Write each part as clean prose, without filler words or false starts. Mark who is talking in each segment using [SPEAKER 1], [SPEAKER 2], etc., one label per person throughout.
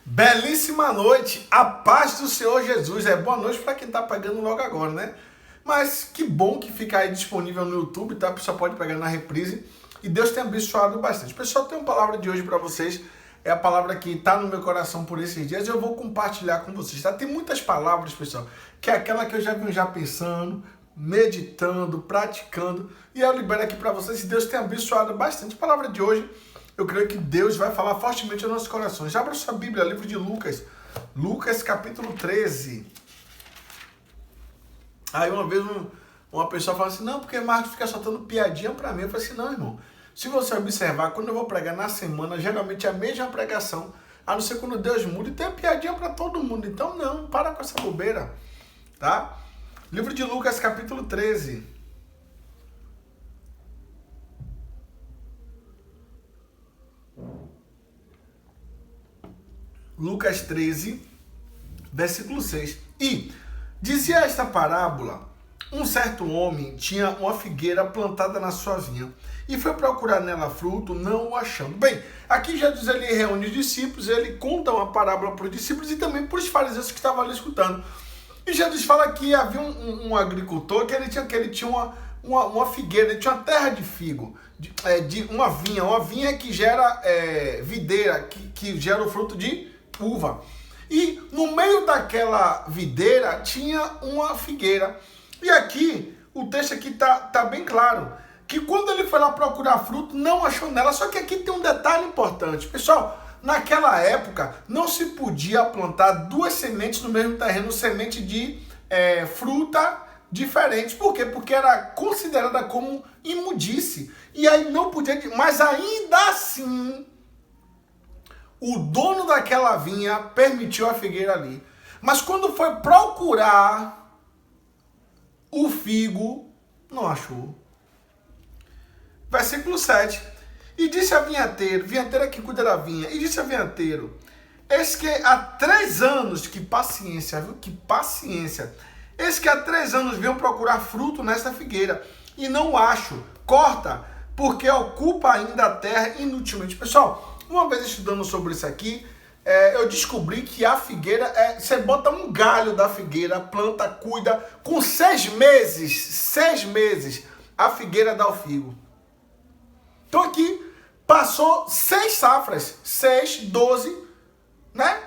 [SPEAKER 1] Belíssima noite, a paz do Senhor Jesus. Boa noite para quem tá pegando logo agora, né? Mas que bom que fica aí disponível no YouTube, tá? A pessoa pode pegar na reprise. E Deus tem abençoado bastante. Pessoal, tem uma palavra de hoje para vocês. É a palavra que tá no meu coração por esses dias. Eu vou compartilhar com vocês, tá? Tem muitas palavras, pessoal, que é aquela que eu já venho pensando, meditando, praticando. E eu libero aqui para vocês. E Deus tem abençoado bastante. A palavra de hoje, eu creio que Deus vai falar fortemente aos nossos corações. Já abra sua Bíblia, livro de Lucas. Lucas, capítulo 13. Aí uma vez uma pessoa fala assim, não, porque Marcos fica soltando piadinha pra mim. Eu falei assim, não, irmão. Se você observar, quando eu vou pregar na semana, geralmente é a mesma pregação. A não ser quando Deus muda e tem piadinha pra todo mundo. Então não, para com essa bobeira. Tá? Livro de Lucas, capítulo 13. Lucas 13, versículo 6. E dizia esta parábola: um certo homem tinha uma figueira plantada na sua vinha e foi procurar nela fruto, não o achando. Bem, aqui Jesus ele reúne os discípulos, ele conta uma parábola para os discípulos e também para os fariseus que estavam ali escutando. E Jesus fala que havia um agricultor que ele tinha uma figueira, ele tinha uma terra de figo, uma vinha que gera videira, que gera o fruto de uva. E no meio daquela videira tinha uma figueira. E aqui, o texto aqui tá bem claro, que quando ele foi lá procurar fruto, não achou nela. Só que aqui tem um detalhe importante. Pessoal, naquela época, não se podia plantar duas sementes no mesmo terreno, semente de fruta diferente. Por quê? Porque era considerada como imundície. E aí não podia, mas ainda assim, o dono daquela vinha permitiu a figueira ali. Mas quando foi procurar o figo, não achou. Versículo 7. E disse a vinhateiro é que cuida da vinha, e disse a vinhateiro: eis que há 3 anos, que paciência, viu? Que paciência. Eis que há 3 anos venho procurar fruto nesta figueira, e não acho. Corta, porque ocupa ainda a terra inutilmente. Pessoal, uma vez estudando sobre isso aqui, eu descobri que a figueira, você bota um galho da figueira, planta, cuida, com 6 meses, a figueira dá o figo. Então aqui, passou 6 safras, 6, 12, né?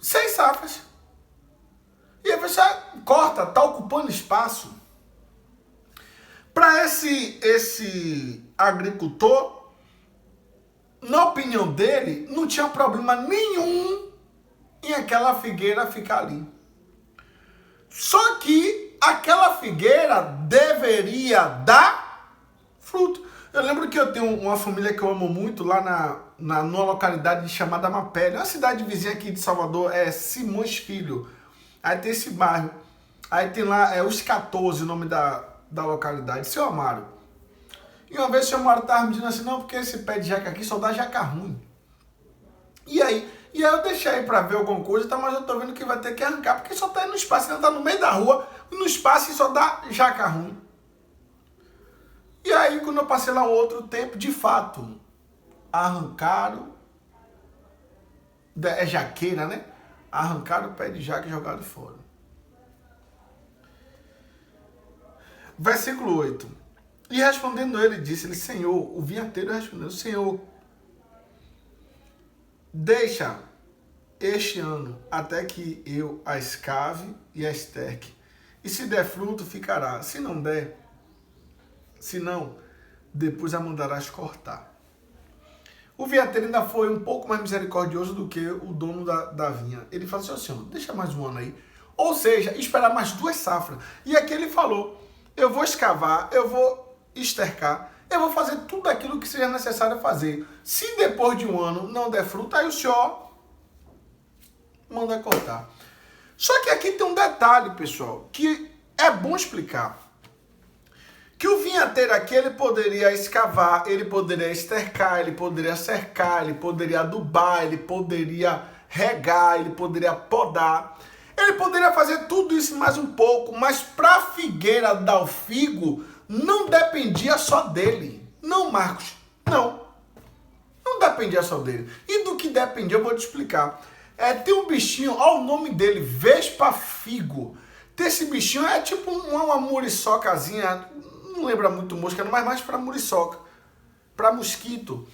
[SPEAKER 1] 6 safras. E aí você corta, tá ocupando espaço. Para esse agricultor, na opinião dele, não tinha problema nenhum em aquela figueira ficar ali. Só que aquela figueira deveria dar fruto. Eu lembro que eu tenho uma família que eu amo muito lá numa localidade chamada Mapele. Uma cidade vizinha aqui de Salvador, Simões Filho. Aí tem esse bairro. Aí tem lá, os 14, o nome da localidade, Seu Amaro. E uma vez o seu Amaro estava me dizendo assim, não, porque esse pé de jaca aqui só dá jaca ruim. E aí eu deixei aí para ver alguma coisa, tá, mas eu tô vendo que vai ter que arrancar, porque só tá aí no espaço, ainda tá no meio da rua, no espaço e só dá jaca ruim. E aí, quando eu passei lá um outro tempo, de fato, arrancaram, jaqueira, né? Arrancaram o pé de jaca e jogaram fora. Versículo 8. E respondendo ele, disse-lhe, Senhor, o vinhateiro respondeu, Senhor, deixa este ano até que eu a escave e a esterque. E se der fruto, ficará. Se não der, senão, depois a mandarás cortar. O vinhateiro ainda foi um pouco mais misericordioso do que o dono da vinha. Ele falou assim, Senhor, deixa mais um ano aí. Ou seja, esperar mais 2 safras. E aqui ele falou, eu vou escavar, eu vou estercar, eu vou fazer tudo aquilo que seja necessário fazer. Se depois de um ano não der fruto, aí o Senhor manda cortar. Só que aqui tem um detalhe, pessoal, que é bom explicar. Que o vinhateiro aqui, ele poderia escavar, ele poderia estercar, ele poderia cercar, ele poderia adubar, ele poderia regar, ele poderia podar. Ele poderia fazer tudo isso mais um pouco, mas para a figueira dar o figo, não dependia só dele. Não, Marcos, não. Não dependia só dele. E do que depende, eu vou te explicar. Tem um bichinho, olha o nome dele, vespa-figo. Esse bichinho é tipo uma muriçocazinha, não lembra muito mosca, mas mais para muriçoca, para mosquito.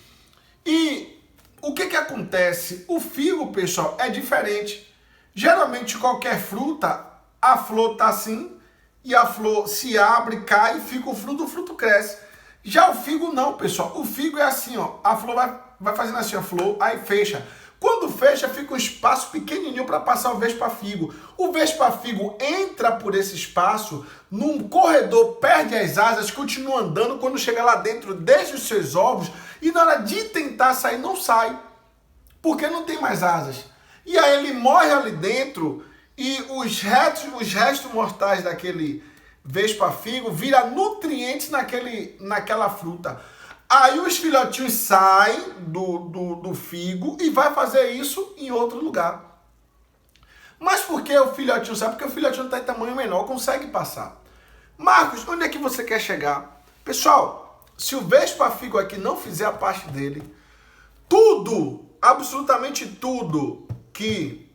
[SPEAKER 1] E o que acontece? O figo, pessoal, é diferente. Geralmente qualquer fruta, a flor tá assim, e a flor se abre, cai, fica o fruto cresce. Já o figo não, pessoal. O figo é assim, ó, a flor vai fazendo assim a flor, aí fecha. Quando fecha, fica um espaço pequenininho para passar o vespa-figo. O vespa-figo entra por esse espaço, num corredor, perde as asas, continua andando, quando chega lá dentro, deixa os seus ovos, e na hora de tentar sair, não sai, porque não tem mais asas. E aí ele morre ali dentro, e os restos mortais daquele vespa-figo viram nutrientes naquela fruta. Aí os filhotinhos saem do figo e vai fazer isso em outro lugar. Mas por que o filhotinho sai? Porque o filhotinho está em tamanho menor, consegue passar. Marcos, onde é que você quer chegar? Pessoal, se o vespa-figo aqui não fizer a parte dele, tudo, absolutamente tudo que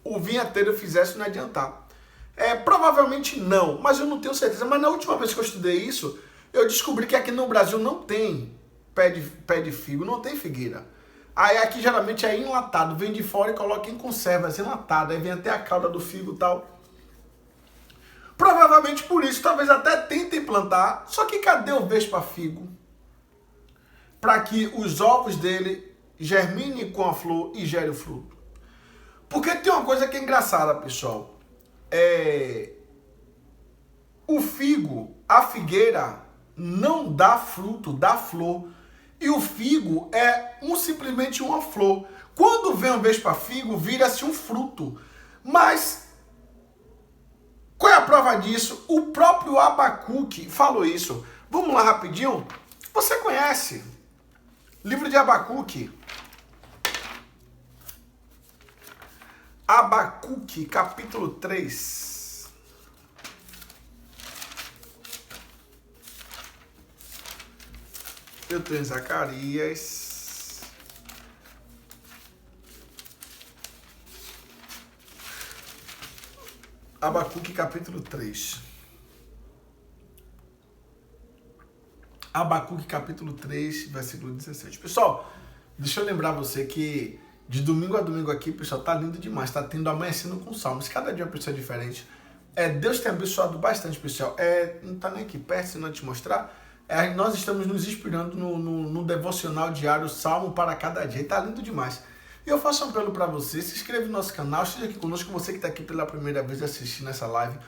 [SPEAKER 1] o vinheteiro fizesse não adiantar. Provavelmente não, mas eu não tenho certeza. Mas na última vez que eu estudei isso, eu descobri que aqui no Brasil não tem pé de figo, não tem figueira. Aí aqui geralmente é enlatado, vem de fora e coloca em conservas, enlatado. Aí vem até a cauda do figo e tal. Provavelmente por isso, talvez até tentem plantar. Só que cadê o vespa-figo? Para que os ovos dele germinem com a flor e gerem o fruto. Porque tem uma coisa que é engraçada, pessoal. O figo, a figueira, não dá fruto, dá flor. E o figo é simplesmente uma flor. Quando vem um vespa-figo, vira-se um fruto. Mas qual é a prova disso? O próprio Abacuque falou isso. Vamos lá rapidinho? Você conhece? Livro de Abacuque. Abacuque, capítulo 3. Eu estou em Zacarias. Abacuque, capítulo 3. Abacuque, capítulo 3, versículo 17. Pessoal, deixa eu lembrar você que de domingo a domingo aqui, pessoal, tá lindo demais. Tá tendo amanhecendo com salmos. Cada dia uma pessoa diferente. Deus tem abençoado bastante, pessoal. Não tá nem aqui perto, se não te mostrar. Nós estamos nos inspirando no devocional diário Salmo para cada dia. E tá lindo demais. E eu faço um apelo para você. Se inscreve no nosso canal. Esteja aqui conosco. Você que tá aqui pela primeira vez assistindo essa live.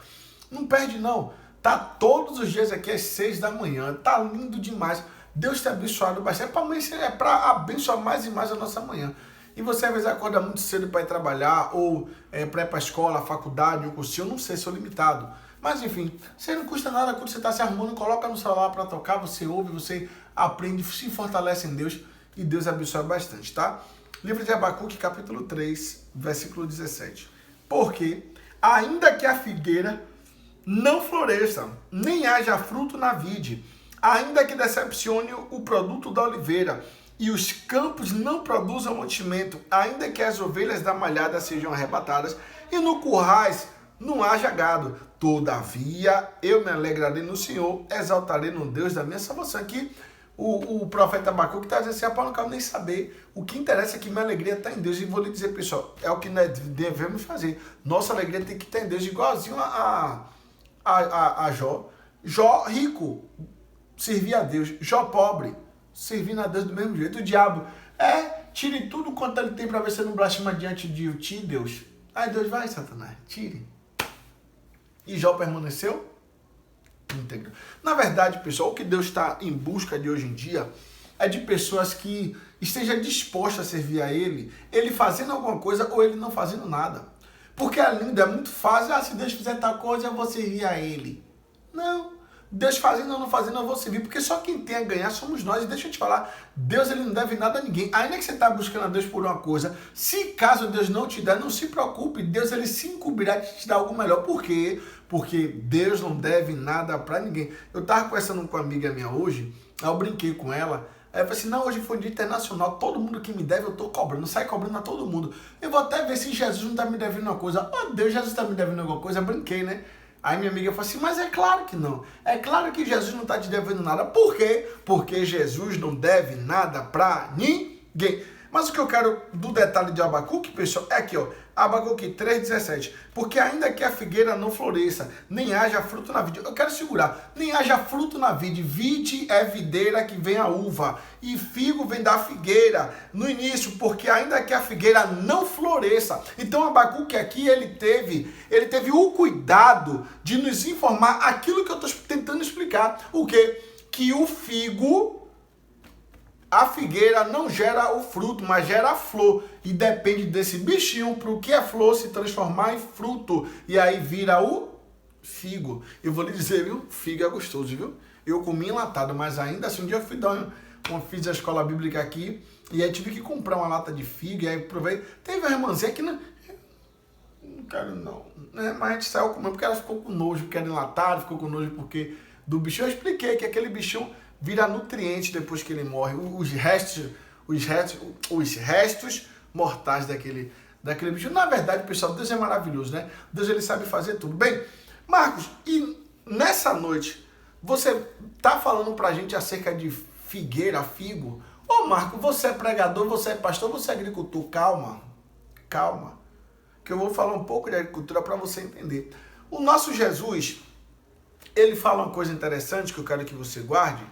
[SPEAKER 1] Não perde, não. Tá todos os dias aqui às 6 da manhã. Tá lindo demais. Deus tem abençoado bastante. É para abençoar mais e mais a nossa manhã. E você às vezes acorda muito cedo para ir trabalhar, ou para ir para a escola, faculdade, ou cursinho, eu não sei, sou limitado. Mas enfim, você não custa nada quando você está se arrumando, coloca no celular para tocar, você ouve, você aprende, se fortalece em Deus e Deus abençoa bastante, tá? Livro de Abacuque, capítulo 3, versículo 17. Porque, ainda que a figueira não floresça, nem haja fruto na vide, ainda que decepcione o produto da oliveira, e os campos não produzam mantimento, ainda que as ovelhas da malhada sejam arrebatadas, e no currais não haja gado. Todavia, eu me alegrarei no Senhor, exaltarei no Deus da minha salvação. Aqui, o profeta Abacuque está dizendo assim, não quero nem saber. O que interessa é que minha alegria está em Deus. E vou lhe dizer, pessoal, é o que nós devemos fazer. Nossa alegria tem que estar em Deus, igualzinho a Jó. Jó rico servia a Deus. Jó pobre servindo a Deus do mesmo jeito. O diabo tire tudo quanto ele tem para ver se ele não blasfema diante de ti, Deus. Aí Deus vai, Satanás, tire. E Jó permaneceu íntegro. Na verdade, pessoal, o que Deus está em busca de hoje em dia é de pessoas que estejam dispostas a servir a Ele fazendo alguma coisa ou Ele não fazendo nada. Porque é lindo, é muito fácil. Se Deus fizer tal coisa, eu vou servir a Ele. Não. Deus fazendo ou não fazendo, eu vou servir, porque só quem tem a ganhar somos nós. E deixa eu te falar, Deus ele não deve nada a ninguém. Ainda que você está buscando a Deus por uma coisa, se caso Deus não te der, não se preocupe, Deus ele se incumbirá de te dar algo melhor. Por quê? Porque Deus não deve nada para ninguém. Eu estava conversando com uma amiga minha hoje, aí eu brinquei com ela, Aí eu falei assim, não, hoje foi um dia internacional, todo mundo que me deve eu tô cobrando, sai cobrando a todo mundo. Eu vou até ver se Jesus não tá me devendo uma coisa. Oh Deus, Jesus tá me devendo alguma coisa, eu brinquei, né? Aí minha amiga falou assim, mas é claro que não. É claro que Jesus não tá te devendo nada. Por quê? Porque Jesus não deve nada pra ninguém. Mas o que eu quero do detalhe de Abacuque, pessoal, é aqui, ó. Abacuque 3,17. Porque ainda que a figueira não floresça, nem haja fruto na vide. Eu quero segurar. Nem haja fruto na vide. Vide é videira que vem a uva. E figo vem da figueira. No início, porque ainda que a figueira não floresça. Então Abacuque aqui, ele teve o cuidado de nos informar aquilo que eu estou tentando explicar. O quê? Que o figo... A figueira não gera o fruto, mas gera a flor. E depende desse bichinho para o que é flor se transformar em fruto. E aí vira o figo. Eu vou lhe dizer, viu? Figo é gostoso, viu? Eu comi enlatado, mas ainda assim, um dia eu fui dar fiz a escola bíblica aqui. E aí tive que comprar uma lata de figo. E aí provei. Teve uma irmãzinha que não quero não. Mas a gente saiu comendo porque ela ficou com nojo, porque era enlatado, ficou com nojo porque do bichinho. Eu expliquei que aquele bichinho vira nutriente depois que ele morre. Os restos mortais daquele bicho. Na verdade, pessoal, Deus é maravilhoso, né? Deus, ele sabe fazer tudo. Bem, Marcos, e nessa noite, você tá falando pra gente acerca de figueira, figo? Ô, Marcos, você é pregador, você é pastor, você é agricultor. Calma, calma. Que eu vou falar um pouco de agricultura para você entender. O nosso Jesus, ele fala uma coisa interessante que eu quero que você guarde.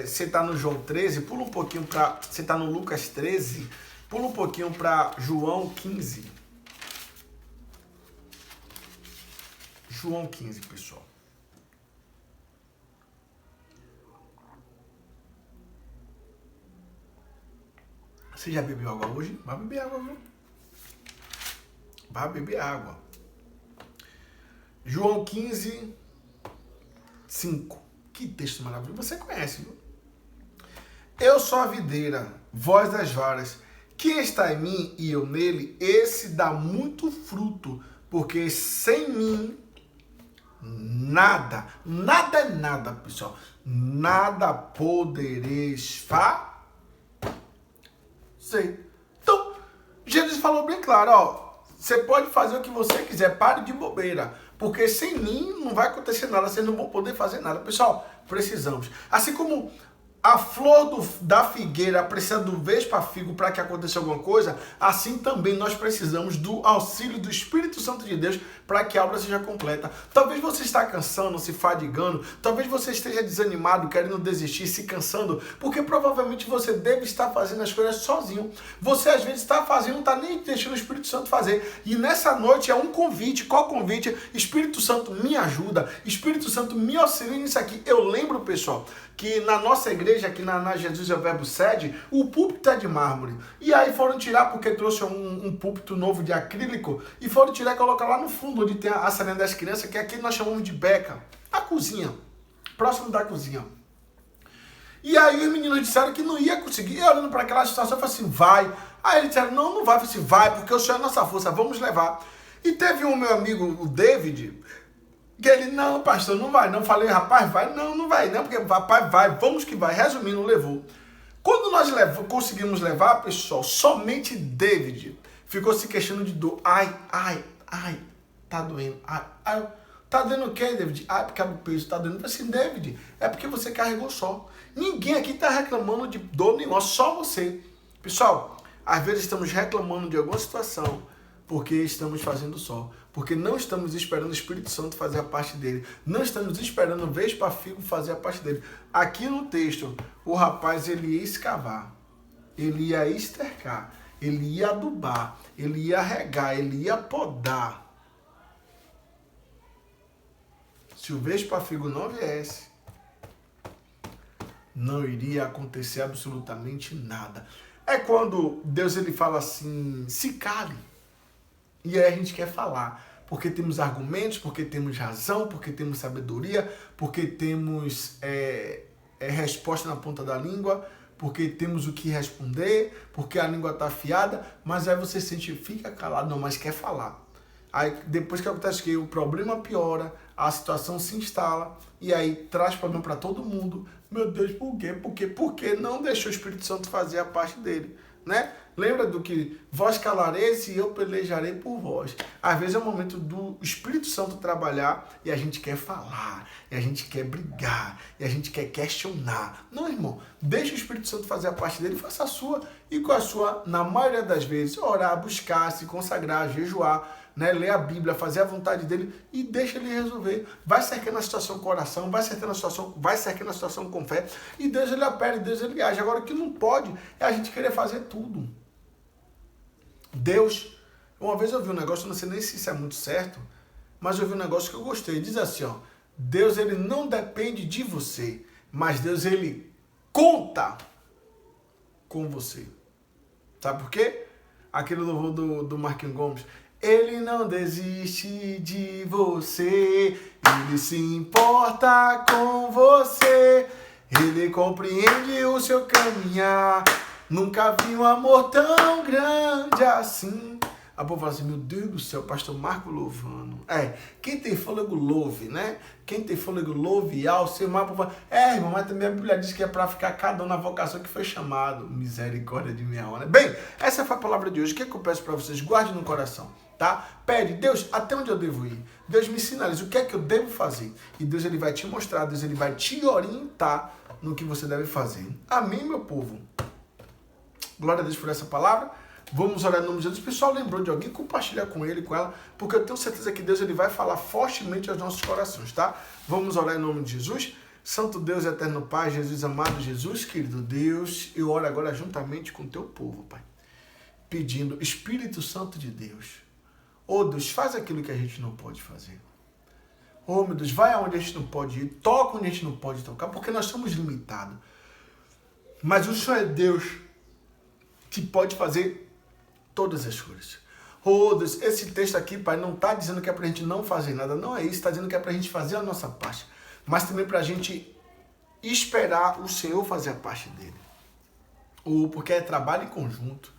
[SPEAKER 1] Você está no João 13, pula um pouquinho para... Você está no Lucas 13, pula um pouquinho para João 15. João 15, pessoal. Você já bebeu água hoje? Vai beber água, viu? Vai beber água. João 15, 5. Que texto maravilhoso. Você conhece, viu? Eu sou a videira, vós das varas. Quem está em mim e eu nele, esse dá muito fruto, porque sem mim, nada é nada, pessoal. Nada podereis fazer. Então, Jesus falou bem claro, ó. Você pode fazer o que você quiser, pare de bobeira. Porque sem mim não vai acontecer nada, vocês não vão poder fazer nada. Pessoal, precisamos. Assim como a flor da figueira precisa do vespa-figo para que aconteça alguma coisa, assim também nós precisamos do auxílio do Espírito Santo de Deus para que a obra seja completa. Talvez você está cansando, se fadigando, talvez você esteja desanimado, querendo desistir, se cansando, porque provavelmente você deve estar fazendo as coisas sozinho. Você às vezes está fazendo, não está nem deixando o Espírito Santo fazer. E nessa noite é um convite. Qual convite? Espírito Santo, me ajuda. Espírito Santo, me auxilia nisso aqui. Eu lembro, pessoal, que na nossa igreja, aqui na Jesus é o Verbo Sede, o púlpito é de mármore. E aí foram tirar, porque trouxe um púlpito novo de acrílico, e foram tirar e colocar lá no fundo, onde tem a salinha das crianças, que aqui nós chamamos de beca. A cozinha, próximo da cozinha. E aí os meninos disseram que não ia conseguir. E olhando para aquela situação, eu falei assim, vai. Aí eles disseram, não vai. Eu falei assim, vai, porque o Senhor é nossa força, vamos levar. E teve um meu amigo, o David, que ele, não, pastor, não vai não. Falei, rapaz, vai? Não vai não, porque rapaz, vai, vamos que vai. Resumindo, levou. Quando nós conseguimos levar, pessoal, somente David ficou se queixando de dor. Ai, tá doendo. Ai, tá doendo o quê, David? Ai, porque o peso tá doendo. Eu falei assim, David, é porque você carregou só. Ninguém aqui tá reclamando de dor nenhuma, só você. Pessoal, às vezes estamos reclamando de alguma situação porque estamos fazendo só. Porque não estamos esperando o Espírito Santo fazer a parte dele. Não estamos esperando o vespa-figo fazer a parte dele. Aqui no texto, o rapaz ele ia escavar, ele ia estercar, ele ia adubar, ele ia regar, ele ia podar. Se o vespa-figo não viesse, não iria acontecer absolutamente nada. É quando Deus ele fala assim, se cale. E aí a gente quer falar, porque temos argumentos, porque temos razão, porque temos sabedoria, porque temos resposta na ponta da língua, porque temos o que responder, porque a língua está afiada, mas aí você sente, fica calado, não, mas quer falar. Aí depois que acontece que o problema piora, a situação se instala e aí traz problema para todo mundo. Meu Deus, por quê? Porque não deixou o Espírito Santo fazer a parte dele, né? Lembra do que vós calareis e eu pelejarei por vós. Às vezes é o momento do Espírito Santo trabalhar e a gente quer falar, e a gente quer brigar, e a gente quer questionar. Não, irmão, deixa o Espírito Santo fazer a parte dele, faça a sua, e com a sua, na maioria das vezes, orar, buscar, se consagrar, jejuar, né, ler a Bíblia, fazer a vontade dele e deixa ele resolver. Vai cercando a situação com oração, vai cercando a situação com fé e Deus ele opera, Deus ele age. Agora o que não pode é a gente querer fazer tudo. Deus, uma vez eu vi um negócio, não sei nem se isso é muito certo, mas eu vi um negócio que eu gostei. Diz assim, ó, Deus ele não depende de você, mas Deus ele conta com você. Sabe por quê? Aquele louvor do Marquinhos Gomes. Ele não desiste de você, ele se importa com você, ele compreende o seu caminhar, nunca vi um amor tão grande assim. A povo fala assim, meu Deus do céu, pastor Marco louvando. Quem tem fôlego louve, né? Quem tem fôlego louve ao seu Marco fala, irmão, mas também a Bíblia diz que é para ficar cada um na vocação que foi chamado. Misericórdia de minha alma. Bem, essa foi a palavra de hoje. O que é que eu peço para vocês? Guarde no coração, tá? Pede, Deus, até onde eu devo ir? Deus me sinaliza o que é que eu devo fazer. E Deus ele vai te mostrar, Deus ele vai te orientar no que você deve fazer. Amém, meu povo? Glória a Deus por essa palavra. Vamos orar em nome de Jesus. O pessoal lembrou de alguém, compartilha com ele, com ela, porque eu tenho certeza que Deus ele vai falar fortemente aos nossos corações, tá? Vamos orar em nome de Jesus. Santo Deus, eterno Pai, Jesus amado, Jesus, querido Deus, eu oro agora juntamente com o teu povo, Pai, pedindo, Espírito Santo de Deus, Deus, faz aquilo que a gente não pode fazer. Meu Deus, vai aonde a gente não pode ir, toca onde a gente não pode tocar, porque nós somos limitados. Mas o Senhor é Deus que pode fazer todas as coisas. Deus, esse texto aqui, Pai, não está dizendo que é para a gente não fazer nada. Não é isso, está dizendo que é para a gente fazer a nossa parte. Mas também para a gente esperar o Senhor fazer a parte dele. Porque é trabalho em conjunto.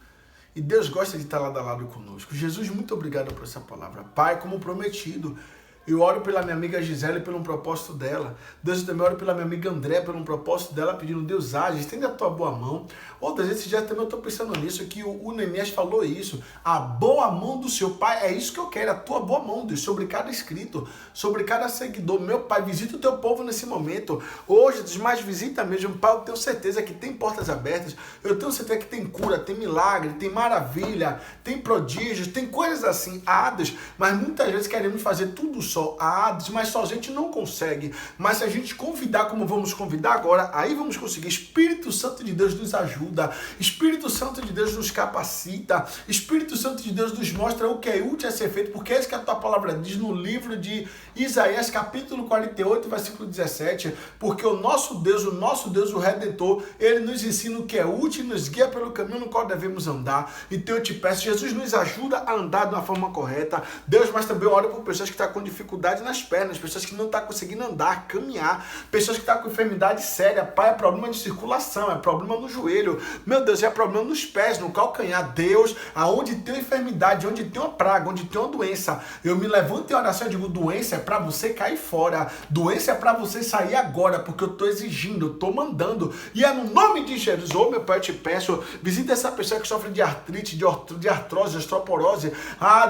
[SPEAKER 1] E Deus gosta de estar lado a lado conosco. Jesus, muito obrigado por essa palavra. Pai, como prometido, eu oro pela minha amiga Gisele, pelo propósito dela. Deus, eu também oro pela minha amiga André, pelo propósito dela, pedindo, Deus, age, estende a tua boa mão. Outras vezes, já também eu estou pensando nisso, que o Neemias falou isso. A boa mão do seu Pai, é isso que eu quero, a tua boa mão, Deus, sobre cada inscrito, sobre cada seguidor. Meu Pai, visita o teu povo nesse momento. Hoje, Deus, mais visita mesmo, Pai, eu tenho certeza que tem portas abertas, eu tenho certeza que tem cura, tem milagre, tem maravilha, tem prodígios, tem coisas assim, Deus, mas muitas vezes queremos fazer tudo só, mas só a gente não consegue. Mas se a gente convidar como vamos convidar agora, aí vamos conseguir. Espírito Santo de Deus nos ajuda, Espírito Santo de Deus nos capacita, Espírito Santo de Deus nos mostra o que é útil a ser feito, porque é isso que a tua palavra diz no livro de Isaías, capítulo 48, versículo 17, porque o nosso Deus, o Redentor, ele nos ensina o que é útil e nos guia pelo caminho no qual devemos andar. Então eu te peço, Jesus, nos ajuda a andar de uma forma correta. Deus, mas também eu oro por pessoas que estão com dificuldade nas pernas, pessoas que não estão conseguindo andar, caminhar, pessoas que estão com enfermidade séria, Pai, é problema de circulação, é problema no joelho, meu Deus, é problema nos pés, no calcanhar. Deus, aonde tem enfermidade, onde tem uma praga, onde tem uma doença, eu me levanto em oração e digo, doença é para você cair fora, doença é para você sair agora, porque eu estou exigindo, eu estou mandando, e é no nome de Jesus, meu Pai, eu te peço, visita essa pessoa que sofre de artrite, de artrose, de osteoporose,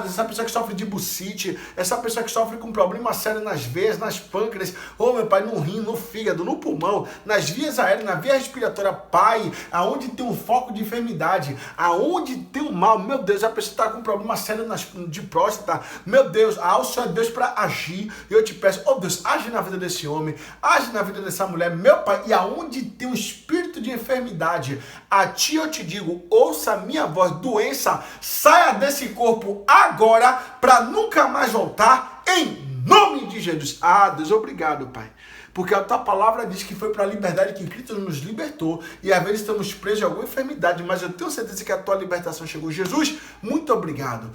[SPEAKER 1] essa pessoa que sofre de bucite, essa pessoa que sofre com problema sério nas veias, nas pâncreas, meu Pai, no rim, no fígado, no pulmão, nas vias aéreas, na via respiratória, Pai, aonde tem um foco de enfermidade, aonde tem um mal, meu Deus, a pessoa está com problema sério de próstata, meu Deus, o Senhor é Deus para agir, eu te peço, Deus, age na vida desse homem, age na vida dessa mulher, meu Pai, e aonde tem um espírito de enfermidade, a ti eu te digo, ouça a minha voz, doença, saia desse corpo agora, para nunca mais voltar, em nome de Jesus. Deus, obrigado, Pai. porque a tua palavra diz que foi para a liberdade que Cristo nos libertou, e às vezes estamos presos a alguma enfermidade, mas eu tenho certeza que a tua libertação chegou. Jesus, muito obrigado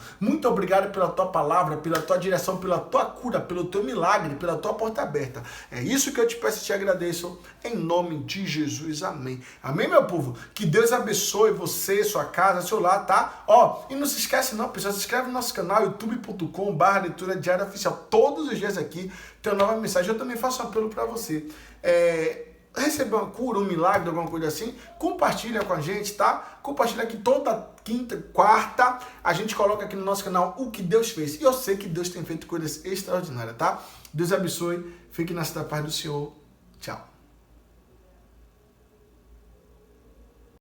[SPEAKER 1] pela tua palavra, pela tua direção, pela tua cura, pelo teu milagre, pela tua porta aberta. É isso que eu te peço e te agradeço, em nome de Jesus, amém. Amém, meu povo? Que Deus abençoe você, sua casa, seu lar, tá? Ó, e não se esquece não, pessoal, se inscreve no nosso canal, youtube.com/leitura diária oficial. Todos os dias aqui tem uma nova mensagem. Eu também faço um apelo para você. Receber uma cura, um milagre, alguma coisa assim, compartilha com a gente, tá? Compartilha aqui toda quinta, quarta, a gente coloca aqui no nosso canal o que Deus fez. E eu sei que Deus tem feito coisas extraordinárias, tá? Deus abençoe, fique na paz do Senhor. Tchau.